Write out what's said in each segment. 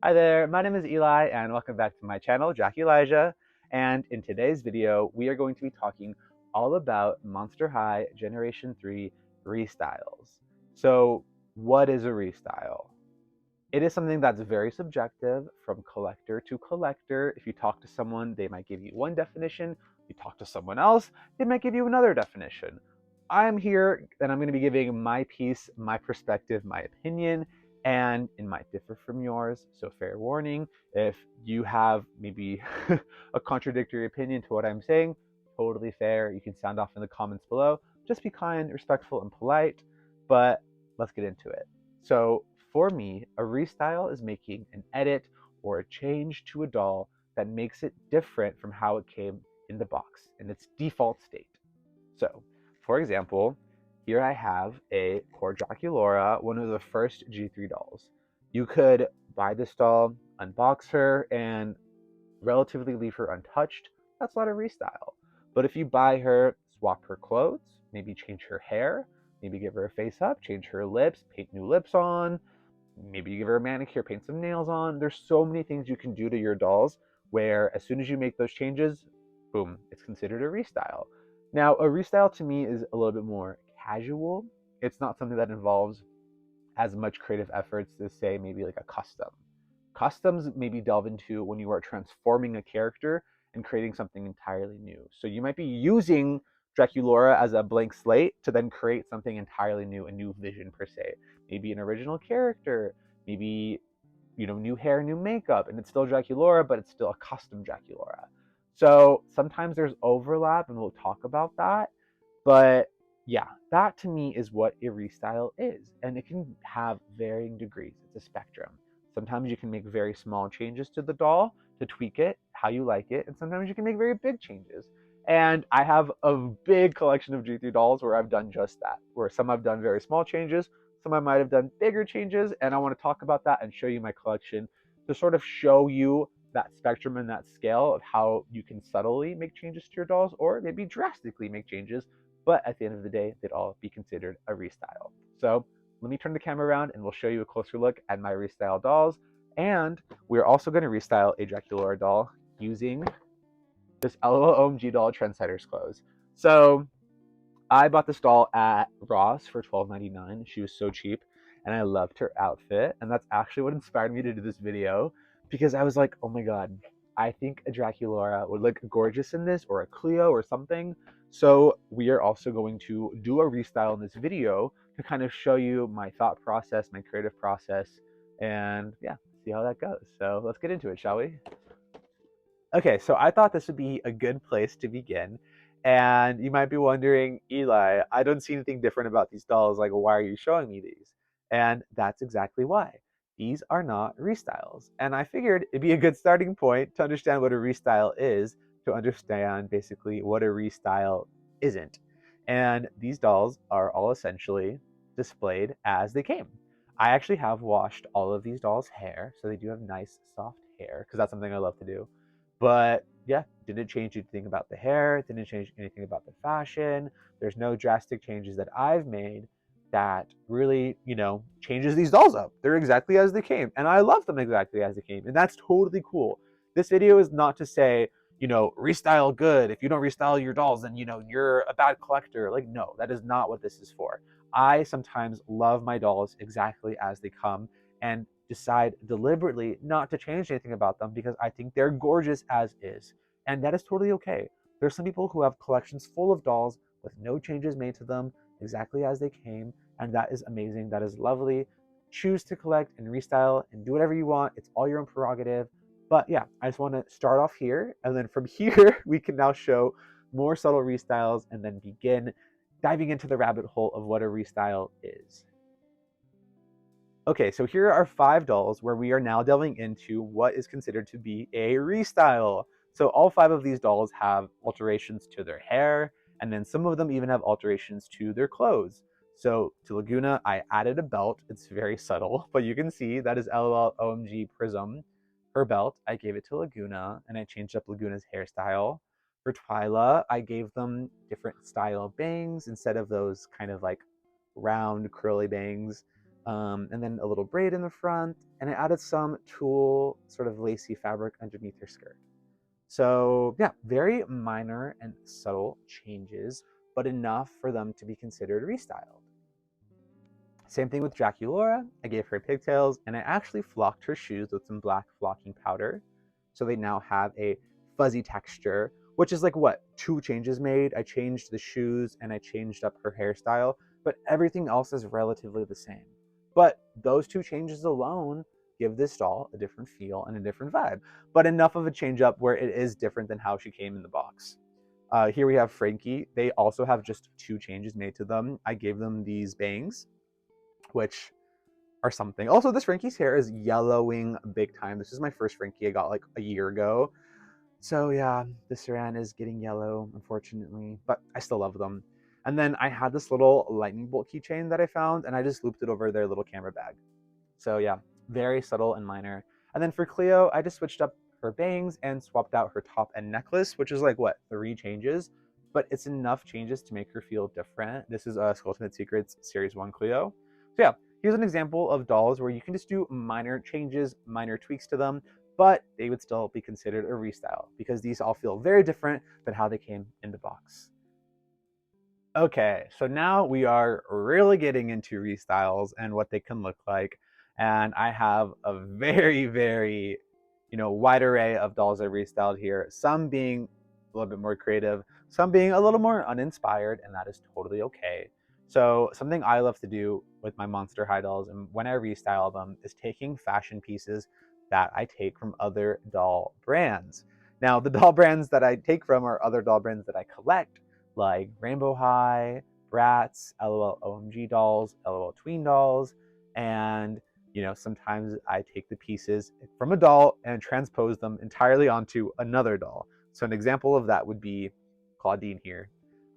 Hi there, my name is Eli and welcome back to my channel, Draculaura. And in today's video, we are going to be talking all about Monster High Generation 3 restyles. So what is a restyle? It is something that's very subjective from collector to collector. If you talk to someone, they might give you one definition. If you talk to someone else, they might give you another definition. I'm here and I'm going to be giving my piece, my perspective, my opinion, and it might differ from yours. So, fair warning, if you have maybe a contradictory opinion to what I'm saying, totally fair. You can sound off in the comments below. Just be kind, respectful, and polite. But let's get into it. So, for me, a restyle is making an edit or a change to a doll that makes it different from how it came in the box in its default state. So, for example, here I have a poor Draculaura, one of the first G3 dolls. You could buy this doll, unbox her, and relatively leave her untouched. That's not a restyle. But if you buy her, swap her clothes, maybe change her hair, maybe give her a face up, change her lips, paint new lips on, maybe you give her a manicure, paint some nails on. There's so many things you can do to your dolls where as soon as you make those changes, boom, it's considered a restyle. Now, a restyle to me is a little bit more casual. It's not something that involves as much creative efforts as, say, maybe like a custom. Customs maybe delve into when you are transforming a character and creating something entirely new. So you might be using Draculaura as a blank slate to then create something entirely new, a new vision per se. Maybe an original character, maybe new hair, new makeup, and it's still Draculaura, but it's still a custom Draculaura. So sometimes there's overlap, and we'll talk about that. But yeah, that to me is what a restyle is. And it can have varying degrees. It's a spectrum. Sometimes you can make very small changes to the doll to tweak it how you like it. And sometimes you can make very big changes. And I have a big collection of G3 dolls where I've done just that, where some I've done very small changes, some I might have done bigger changes. And I want to talk about that and show you my collection to sort of show you that spectrum and that scale of how you can subtly make changes to your dolls or maybe drastically make changes, but at the end of the day, they'd all be considered a restyle. So let me turn the camera around and we'll show you a closer look at my restyle dolls. And we're also going to restyle a Draculaura doll using this Lol OMG doll Trendsetter's clothes. So I bought this doll at Ross for $12.99. She was so cheap and I loved her outfit. And that's actually what inspired me to do this video because I was like, oh my god, I think a Draculaura would look gorgeous in this, or a Cleo or something. So we are also going to do a restyle in this video to kind of show you my thought process, my creative process, and yeah, see how that goes. So let's get into it, shall we? Okay, so I thought this would be a good place to begin. And you might be wondering, Eli, I don't see anything different about these dolls. Like, why are you showing me these? And that's exactly why. These are not restyles. And I figured it'd be a good starting point to understand what a restyle is, to understand basically what a restyle isn't. And these dolls are all essentially displayed as they came. I actually have washed all of these dolls' hair, so they do have nice, soft hair, because that's something I love to do. But yeah, didn't change anything about the hair, didn't change anything about the fashion. There's no drastic changes that I've made that really, changes these dolls up. They're exactly as they came. And I love them exactly as they came. And that's totally cool. This video is not to say, restyle good. If you don't restyle your dolls, then, you're a bad collector. Like, no, that is not what this is for. I sometimes love my dolls exactly as they come and decide deliberately not to change anything about them because I think they're gorgeous as is. And that is totally okay. There's some people who have collections full of dolls with no changes made to them, exactly as they came, and that is amazing. That is lovely. Choose to collect and restyle and do whatever you want. It's all your own prerogative. But yeah, I just want to start off here, and then from here, we can now show more subtle restyles and then begin diving into the rabbit hole of what a restyle is. Okay, so here are 5 dolls where we are now delving into what is considered to be a restyle. So all 5 of these dolls have alterations to their hair, and then some of them even have alterations to their clothes. So to Laguna, I added a belt. It's very subtle, but you can see that is Lol OMG Prism. Her belt, I gave it to Laguna, and I changed up Laguna's hairstyle. For Twyla, I gave them different style bangs instead of those kind of like round curly bangs. and then a little braid in the front, and I added some tulle sort of lacy fabric underneath her skirt. So yeah, very minor and subtle changes, but enough for them to be considered restyled. Same thing with Draculaura. I gave her pigtails, and I actually flocked her shoes with some black flocking powder. So they now have a fuzzy texture, which is like what, 2 changes made? I changed the shoes and I changed up her hairstyle, but everything else is relatively the same. But those 2 changes alone give this doll a different feel and a different vibe, but enough of a change up where it is different than how she came in the box. Here we have Frankie. They also have just 2 changes made to them. I gave them these bangs, which are something. Also, this Frankie's hair is yellowing big time. This is my first Frankie I got like a year ago. So yeah, the Saran is getting yellow, unfortunately, but I still love them. And then I had this little lightning bolt keychain that I found, and I just looped it over their little camera bag. So yeah, very subtle and minor. And then for Cleo, I just switched up her bangs and swapped out her top and necklace, which is like what, 3 changes? But it's enough changes to make her feel different. This is a Ultimate Secrets Series 1 Cleo. So yeah, here's an example of dolls where you can just do minor changes, minor tweaks to them, but they would still be considered a restyle because these all feel very different than how they came in the box. Okay, so now we are really getting into restyles and what they can look like. And I have a very, very, wide array of dolls I've restyled here. Some being a little bit more creative, some being a little more uninspired, and that is totally okay. So something I love to do with my Monster High dolls and when I restyle them is taking fashion pieces that I take from other doll brands. Now, the doll brands that I take from are other doll brands that I collect, like Rainbow High, Bratz, LOL OMG dolls, LOL Tween dolls, and sometimes I take the pieces from a doll and transpose them entirely onto another doll. So an example of that would be Claudine here.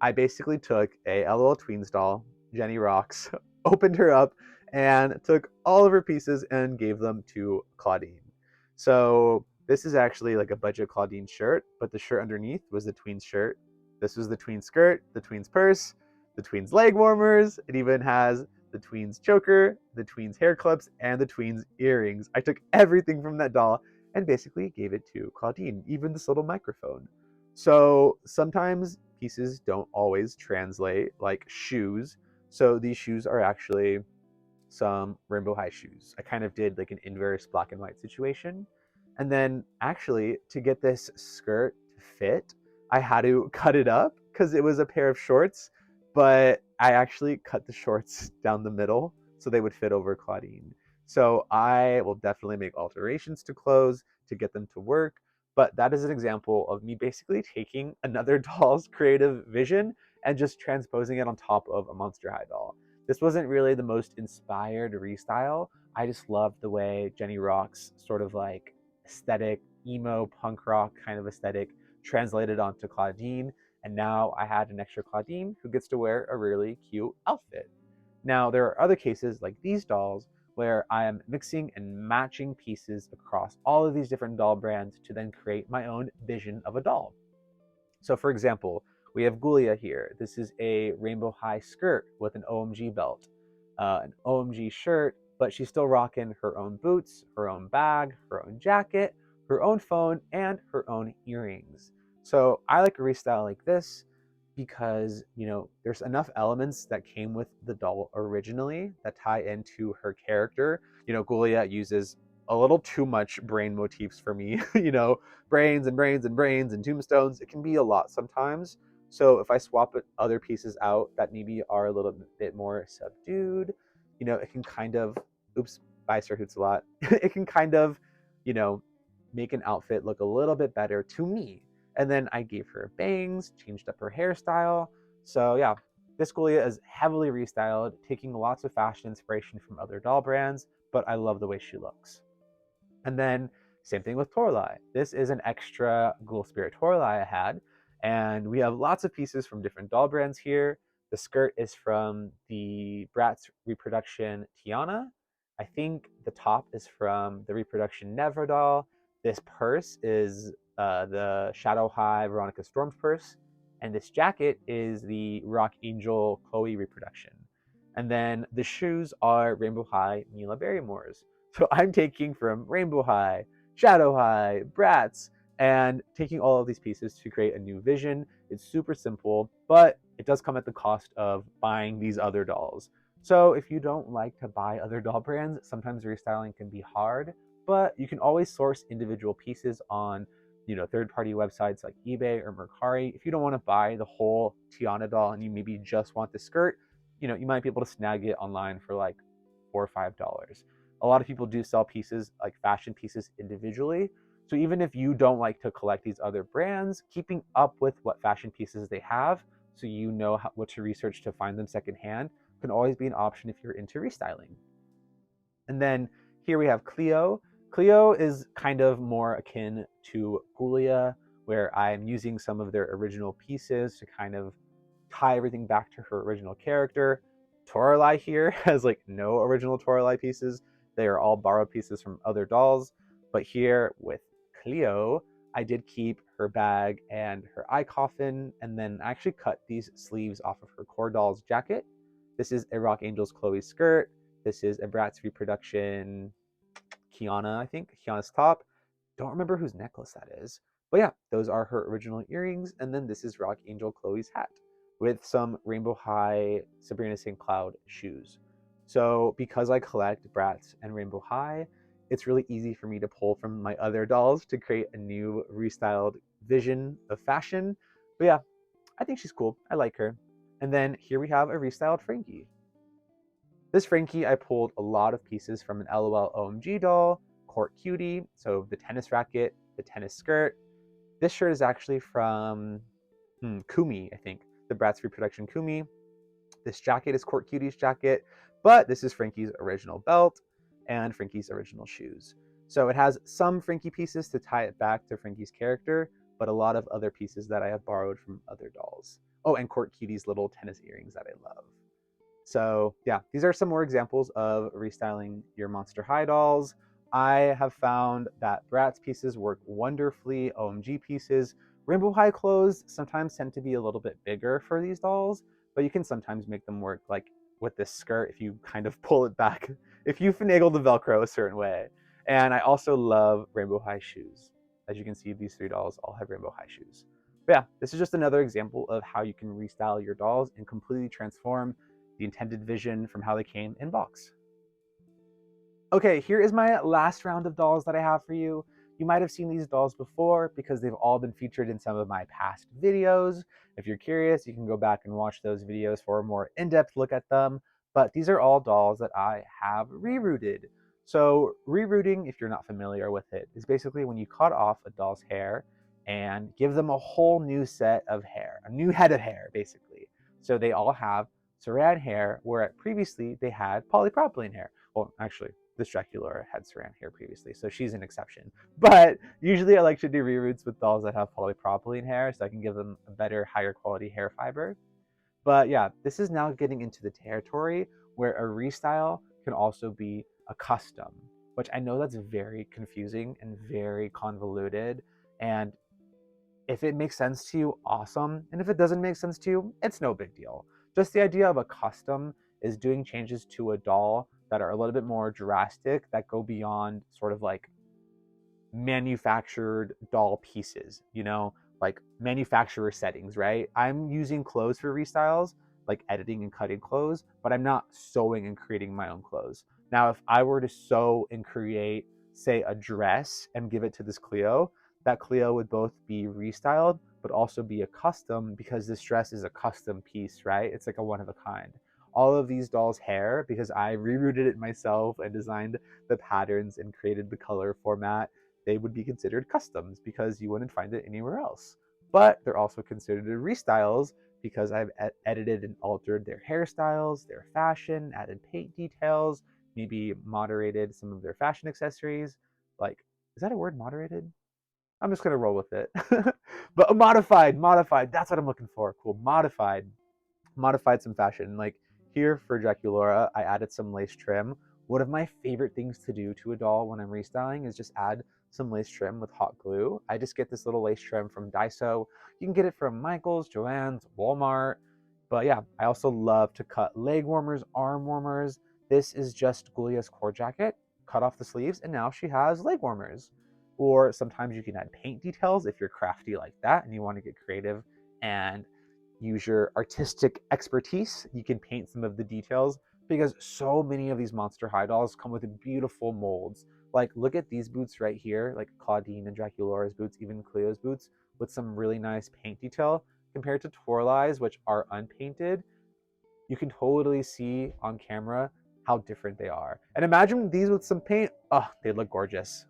I basically took a LOL Tweens doll, Jenny Rocks, opened her up, and took all of her pieces and gave them to Claudine. So this is actually like a budget Claudine shirt, but the shirt underneath was the Tweens shirt. This was the tween skirt, the tween's purse, the tween's leg warmers. It even has the tween's choker, the tween's hair clips, and the tween's earrings. I took everything from that doll and basically gave it to Claudine, even this little microphone. So sometimes pieces don't always translate, like shoes. So these shoes are actually some Rainbow High shoes. I kind of did like an inverse black and white situation. And then actually, to get this skirt to fit, I had to cut it up because it was a pair of shorts, but I actually cut the shorts down the middle so they would fit over Claudine. So I will definitely make alterations to clothes to get them to work, but that is an example of me basically taking another doll's creative vision and just transposing it on top of a Monster High doll. This wasn't really the most inspired restyle. I just loved the way Jenny Rock's sort of like aesthetic, emo, punk rock kind of aesthetic translated onto Claudine. And now I had an extra Claudine who gets to wear a really cute outfit. Now, there are other cases like these dolls where I am mixing and matching pieces across all of these different doll brands to then create my own vision of a doll. So for example, we have Gulia here. This is a Rainbow High skirt with an OMG belt, an OMG shirt, but she's still rocking her own boots, her own bag, her own jacket, her own phone, and her own earrings. So I like a restyle like this because, there's enough elements that came with the doll originally that tie into her character. Gulia uses a little too much brain motifs for me, brains and brains and brains and tombstones. It can be a lot sometimes. So if I swap other pieces out that maybe are a little bit more subdued, it can kind of, oops, bye Sir Hoots a lot. It can kind of, you know, make an outfit look a little bit better to me. And then I gave her bangs, changed up her hairstyle. So yeah, this Gulia is heavily restyled, taking lots of fashion inspiration from other doll brands, but I love the way she looks. And then same thing with Torlai. This is an extra Ghoul Spirit Torlai I had, and we have lots of pieces from different doll brands here. The skirt is from the Bratz reproduction Tiana. I think the top is from the reproduction Nevra doll. This purse is the Shadow High Veronica Storm's purse, and this jacket is the Rock Angel Chloe reproduction. And then the shoes are Rainbow High Mila Barrymore's. So I'm taking from Rainbow High, Shadow High, Bratz, and taking all of these pieces to create a new vision. It's super simple, but it does come at the cost of buying these other dolls. So if you don't like to buy other doll brands, sometimes restyling can be hard, but you can always source individual pieces on third-party websites like eBay or Mercari. If you don't want to buy the whole Tiana doll and you maybe just want the skirt, you might be able to snag it online for like $4 or $5. A lot of people do sell pieces like fashion pieces individually. So even if you don't like to collect these other brands, keeping up with what fashion pieces they have, so you know what to research to find them secondhand, can always be an option if you're into restyling. And then here we have Cleo. Cleo is kind of more akin to Julia, where I'm using some of their original pieces to kind of tie everything back to her original character. Toralei here has like no original Toralei pieces. They are all borrowed pieces from other dolls. But here with Cleo, I did keep her bag and her eye coffin, and then I actually cut these sleeves off of her core doll's jacket. This is a Rock Angels Chloe skirt. This is a Bratz reproduction Kiana, I think. Kiana's top. Don't remember whose necklace that is. But yeah, those are her original earrings. And then this is Rock Angel Chloe's hat with some Rainbow High Sabrina St. Cloud shoes. So because I collect Bratz and Rainbow High, it's really easy for me to pull from my other dolls to create a new restyled vision of fashion. But yeah, I think she's cool. I like her. And then here we have a restyled Frankie. This Frankie, I pulled a lot of pieces from an LOL OMG doll, Court Cutie, so the tennis racket, the tennis skirt. This shirt is actually from Kumi, I think, the Bratz reproduction Kumi. This jacket is Court Cutie's jacket, but this is Frankie's original belt and Frankie's original shoes. So it has some Frankie pieces to tie it back to Frankie's character, but a lot of other pieces that I have borrowed from other dolls. Oh, and Court Cutie's little tennis earrings that I love. So yeah, these are some more examples of restyling your Monster High dolls. I have found that Bratz pieces work wonderfully, OMG pieces. Rainbow High clothes sometimes tend to be a little bit bigger for these dolls, but you can sometimes make them work like with this skirt if you kind of pull it back, if you finagle the Velcro a certain way. And I also love Rainbow High shoes. As you can see, these three dolls all have Rainbow High shoes. But yeah, this is just another example of how you can restyle your dolls and completely transform the intended vision from how they came in box. Okay, here is my last round of dolls that I have for you. You might have seen these dolls before because they've all been featured in some of my past videos. If you're curious, you can go back and watch those videos for a more in-depth look at them. But these are all dolls that I have rerooted. So rerooting, if you're not familiar with it, is basically when you cut off a doll's hair and give them a whole new set of hair, a new head of hair, basically. So they all have saran hair, where previously they had polypropylene hair. Well, actually, this Draculaura had saran hair previously, so she's an exception. But usually I like to do reroots with dolls that have polypropylene hair so I can give them a better, higher quality hair fiber. But yeah, this is now getting into the territory where a restyle can also be a custom, which I know that's very confusing and very convoluted. And if it makes sense to you, awesome. And if it doesn't make sense to you, it's no big deal. Just the idea of a custom is doing changes to a doll that are a little bit more drastic, that go beyond sort of like manufactured doll pieces, like manufacturer settings, right? I'm using clothes for restyles, like editing and cutting clothes, but I'm not sewing and creating my own clothes. Now, if I were to sew and create, say, a dress and give it to this Cleo, that Cleo would both be restyled, but also be a custom because this dress is a custom piece, right? It's like a one of a kind. All of these dolls' hair, because I rerouted it myself and designed the patterns and created the color format, they would be considered customs because you wouldn't find it anywhere else. But they're also considered restyles because I've edited and altered their hairstyles, their fashion, added paint details, maybe moderated some of their fashion accessories. Like, is that a word, moderated? I'm just gonna roll with it. But modified, that's what I'm looking for. Cool, modified some fashion. Like here for Draculaura, I added some lace trim. One of my favorite things to do to a doll when I'm restyling is just add some lace trim with hot glue. I just get this little lace trim from Daiso. You can get it from Michael's, Joann's, Walmart. But yeah, I also love to cut leg warmers, arm warmers. This is just Gulia's core jacket, cut off the sleeves, and now she has leg warmers. Or sometimes you can add paint details if you're crafty like that and you want to get creative and use your artistic expertise. You can paint some of the details because so many of these Monster High dolls come with beautiful molds. Like, look at these boots right here, like Claudine and Draculaura's boots, even Cleo's boots, with some really nice paint detail compared to Torlai's, which are unpainted. You can totally see on camera how different they are. And imagine these with some paint. Oh, they look gorgeous.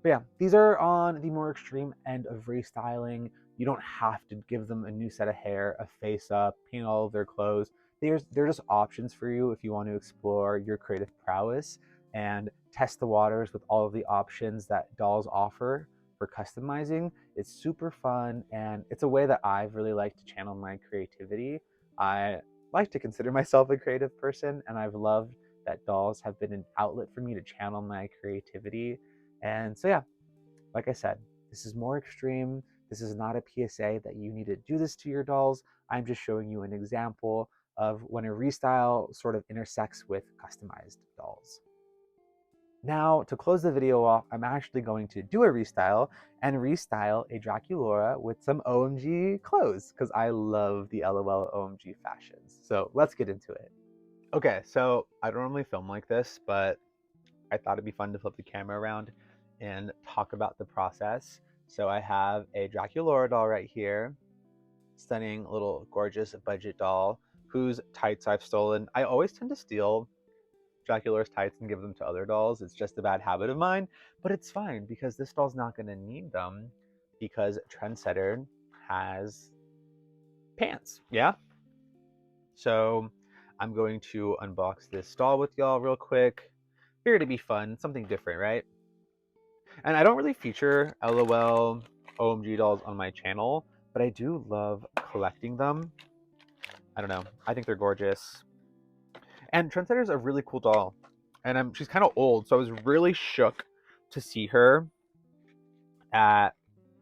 But yeah, these are on the more extreme end of restyling. You don't have to give them a new set of hair, a face up, paint all of their clothes. They're just options for you if you want to explore your creative prowess and test the waters with all of the options that dolls offer for customizing. It's super fun, and it's a way that I've really liked to channel my creativity. I like to consider myself a creative person, and I've loved that dolls have been an outlet for me to channel my creativity. And so, yeah, like I said, this is more extreme. This is not a PSA that you need to do this to your dolls. I'm just showing you an example of when a restyle sort of intersects with customized dolls. Now, to close the video off, I'm actually going to do a restyle and restyle a Draculaura with some OMG clothes because I love the LOL OMG fashions. So let's get into it. Okay, so I don't normally film like this, but I thought it'd be fun to flip the camera around and talk about the process. So I have a Draculaura doll right here, stunning little gorgeous budget doll whose tights I've stolen. I always tend to steal Draculaura's tights and give them to other dolls. It's just a bad habit of mine, but it's fine because this doll's not going to need them because Trendsetter has pants. Yeah. So I'm going to unbox this doll with y'all real quick. Here to be fun, something different, right? And I don't really feature LOL OMG dolls on my channel, but I do love collecting them. I don't know. I think they're gorgeous. And Trendsetter's a really cool doll. And she's kind of old, so I was really shook to see her at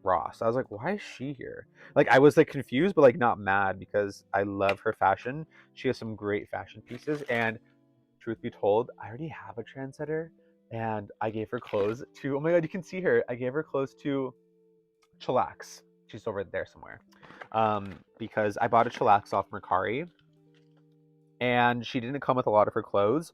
Ross. I was like, why is she here? Like, I was like confused, but like not mad because I love her fashion. She has some great fashion pieces. And truth be told, I already have a Trendsetter. And I gave her clothes to, oh my god, you can see her. I gave her clothes to Chillax. She's over there somewhere. Because I bought a Chillax off Mercari, and she didn't come with a lot of her clothes.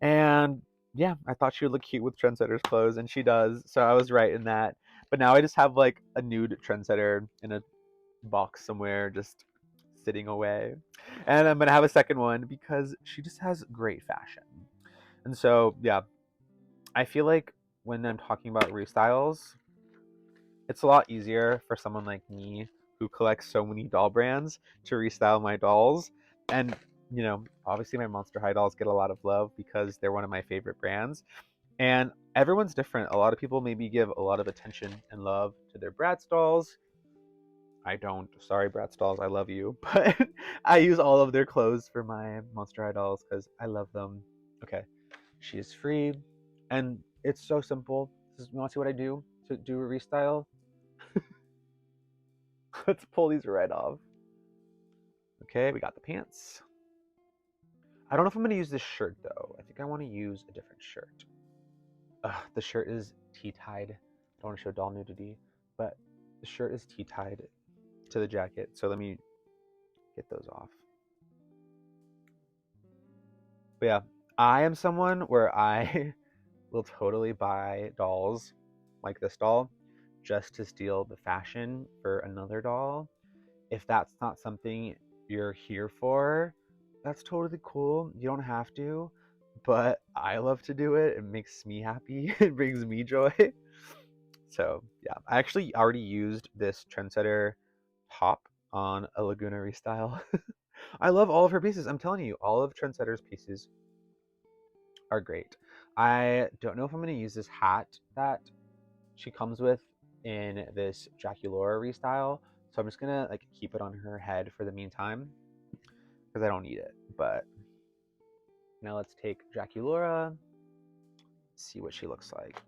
And yeah, I thought she would look cute with Trendsetter's clothes, and she does. So I was right in that. But now I just have like a nude Trendsetter in a box somewhere, just sitting away. And I'm gonna have a second one because she just has great fashion. And so yeah, I feel like when I'm talking about restyles, it's a lot easier for someone like me who collects so many doll brands to restyle my dolls. And, you know, obviously my Monster High dolls get a lot of love because they're one of my favorite brands. And everyone's different. A lot of people maybe give a lot of attention and love to their Bratz dolls. I don't. Sorry, Bratz dolls, I love you. But I use all of their clothes for my Monster High dolls because I love them. Okay, she is free. And it's so simple. You want to see what I do to do a restyle? Let's pull these right off. Okay, we got the pants. I don't know if I'm going to use this shirt, though. I think I want to use a different shirt. The shirt is tea-tied. I don't want to show doll nudity, but the shirt is tea-tied to the jacket. So let me get those off. But yeah, I am someone where I will totally buy dolls like this doll just to steal the fashion for another doll. If that's not something you're here for, that's totally cool. You don't have to, but I love to do it. It makes me happy. It brings me joy. So yeah, I actually already used this Trendsetter top on a Laguna Restyle. I love all of her pieces. I'm telling you, all of Trendsetter's pieces are great. I don't know if I'm going to use this hat that she comes with in this Draculaura restyle, so I'm just gonna like keep it on her head for the meantime because I don't need it. But now let's take Draculaura, see what she looks like.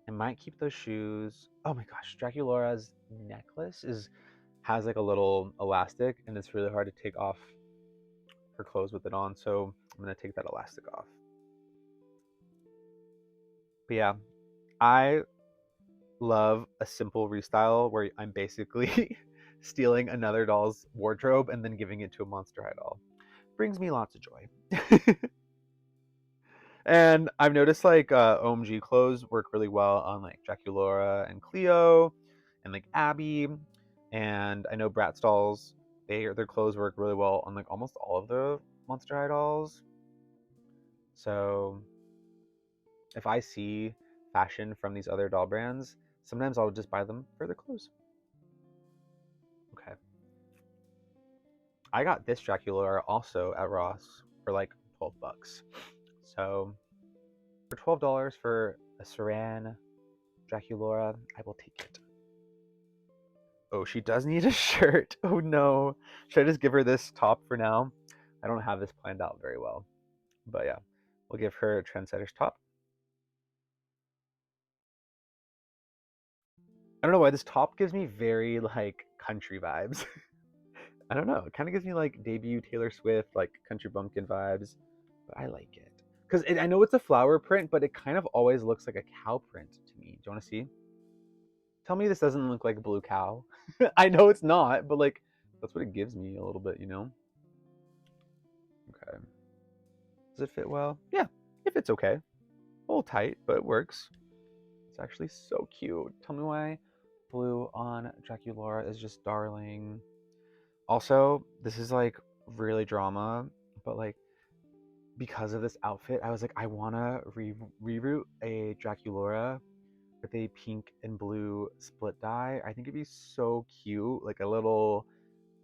I might keep those shoes. Oh my gosh, Draculaura's necklace is has like a little elastic, and it's really hard to take off her clothes with it on, so I'm gonna take that elastic off. But yeah, I love a simple restyle where I'm basically stealing another doll's wardrobe and then giving it to a Monster High doll. Brings me lots of joy. And I've noticed like OMG clothes work really well on like Draculaura and Cleo and like Abby. And I know Bratz dolls, their clothes work really well on like almost all of the Monster High dolls. So if I see fashion from these other doll brands, sometimes I'll just buy them for their clothes. Okay. I got this Draculaura also at Ross for like 12 bucks. So for $12 for a Saran Draculaura, I will take it. Oh, she does need a shirt. Oh no. Should I just give her this top for now? I don't have this planned out very well. But yeah, we'll give her a Trendsetter's top. I don't know why this top gives me very like country vibes. I don't know. It kind of gives me like debut Taylor Swift, like country bumpkin vibes, but I like it. Because I know it's a flower print, but it kind of always looks like a cow print to me. Do you want to see? Tell me this doesn't look like a blue cow. I know it's not, but like that's what it gives me a little bit, you know? Okay. Does it fit well? Yeah, it fits okay. A little tight, but it works. It's actually so cute. Tell me why blue on Draculaura is just darling. Also, this is like really drama, but like because of this outfit, I was like, I want to reroute a Draculaura with a pink and blue split dye. I think it'd be so cute, like a little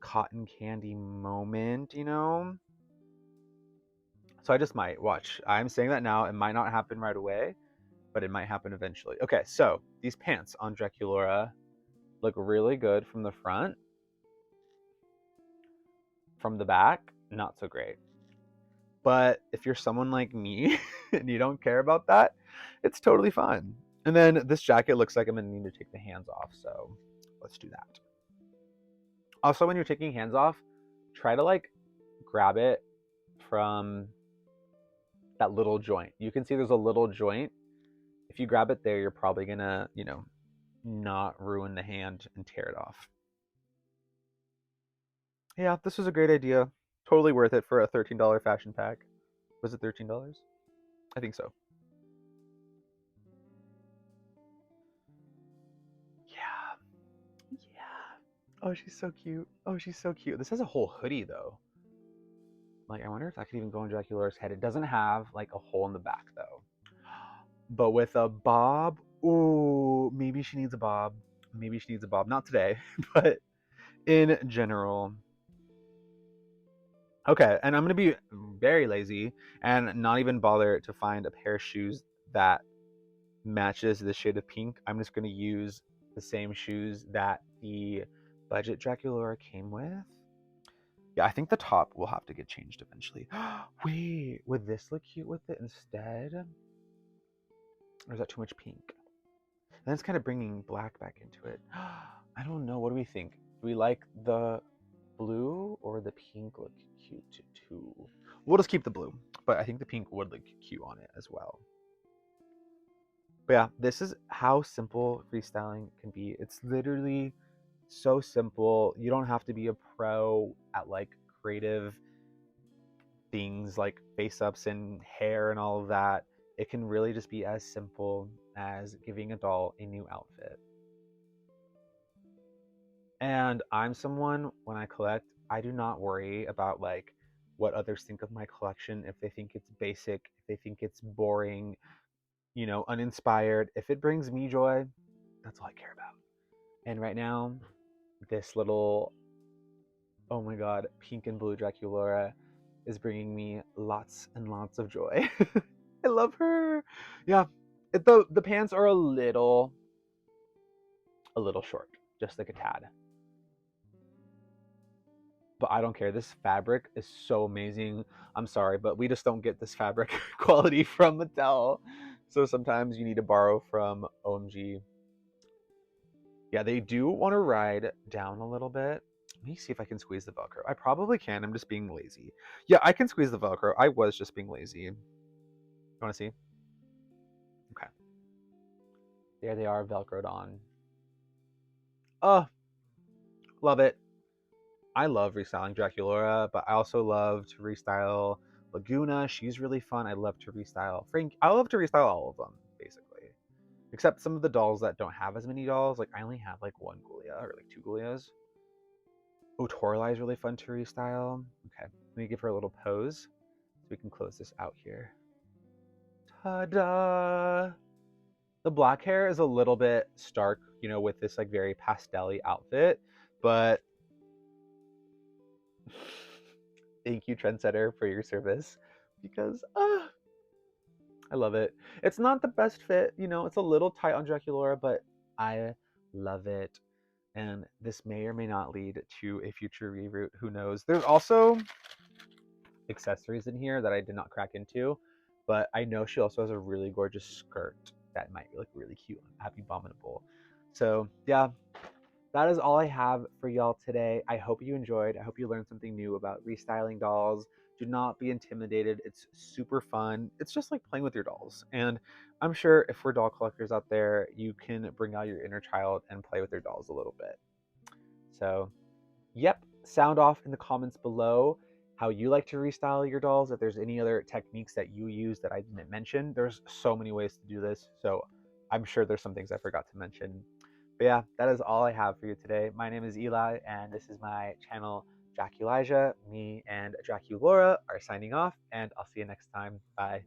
cotton candy moment, you know? So I just might watch. I'm saying that now. It might not happen right away, but it might happen eventually. Okay, so these pants on Draculaura look really good from the front. From the back, not so great. But if you're someone like me and you don't care about that, it's totally fine. And then this jacket looks like I'm gonna need to take the hands off, so let's do that. Also, when you're taking hands off, try to like grab it from that little joint. You can see there's a little joint. If you grab it there, you're probably gonna, you know, not ruin the hand and tear it off. Yeah, this was a great idea. Totally worth it for a $13 fashion pack. Was it $13? I think so. Yeah. Yeah. Oh, she's so cute. Oh, she's so cute. This has a whole hoodie though. Like, I wonder if that could even go on Draculaura's head. It doesn't have like a hole in the back though. But with a bob, ooh, maybe she needs a bob. Maybe she needs a bob. Not today, but in general. Okay, and I'm gonna be very lazy and not even bother to find a pair of shoes that matches the shade of pink. I'm just gonna use the same shoes that the budget Draculaura came with. Yeah, I think the top will have to get changed eventually. Wait, would this look cute with it instead? Or is that too much pink? And then it's kind of bringing black back into it. I don't know. What do we think? Do we like the blue or the pink look cute too? We'll just keep the blue, but I think the pink would look cute on it as well. But yeah, this is how simple restyling can be. It's literally so simple. You don't have to be a pro at like creative things like face ups and hair and all of that. It can really just be as simple as giving a doll a new outfit. And I'm someone, when I collect, I do not worry about like what others think of my collection. If they think it's basic, if they think it's boring, you know, uninspired, if it brings me joy, that's all I care about. And right now, this little, oh my god, pink and blue Draculaura is bringing me lots and lots of joy. I love her. Yeah, the pants are a little short, just like a tad. But I don't care. This fabric is so amazing. I'm sorry, but we just don't get this fabric quality from Mattel. So sometimes you need to borrow from OMG. Yeah, they do want to ride down a little bit. Let me see if I can squeeze the Velcro. I probably can. I'm just being lazy. Yeah, I can squeeze the Velcro. I was just being lazy. You want to see? Okay. There they are, Velcroed on. Oh, love it. I love restyling Draculaura, but I also love to restyle Laguna. She's really fun. I love to restyle Frank. I love to restyle all of them, basically. Except some of the dolls that don't have as many dolls. Like I only have like one Gulia or like two Gulias. Oh, Toralei is really fun to restyle. Okay, let me give her a little pose so we can close this out here. Ta-da! The black hair is a little bit stark, you know, with this like very pastel-y outfit, but thank you, Trendsetter, for your service because I love it. It's not the best fit, you know, it's a little tight on Draculaura, but I love it. And this may or may not lead to a future reroute. Who knows? There's also accessories in here that I did not crack into, but I know she also has a really gorgeous skirt that might look really cute on Happy Abominable. So yeah, that is all I have for y'all today. I hope you enjoyed. I hope you learned something new about restyling dolls. Do not be intimidated. It's super fun. It's just like playing with your dolls. And I'm sure if we're doll collectors out there, you can bring out your inner child and play with your dolls a little bit. So yep, sound off in the comments below how you like to restyle your dolls. If there's any other techniques that you use that I didn't mention, there's so many ways to do this. So I'm sure there's some things I forgot to mention. But yeah, that is all I have for you today. My name is Eli, and this is my channel, Draculaura. Me and Draculaura are signing off, and I'll see you next time. Bye.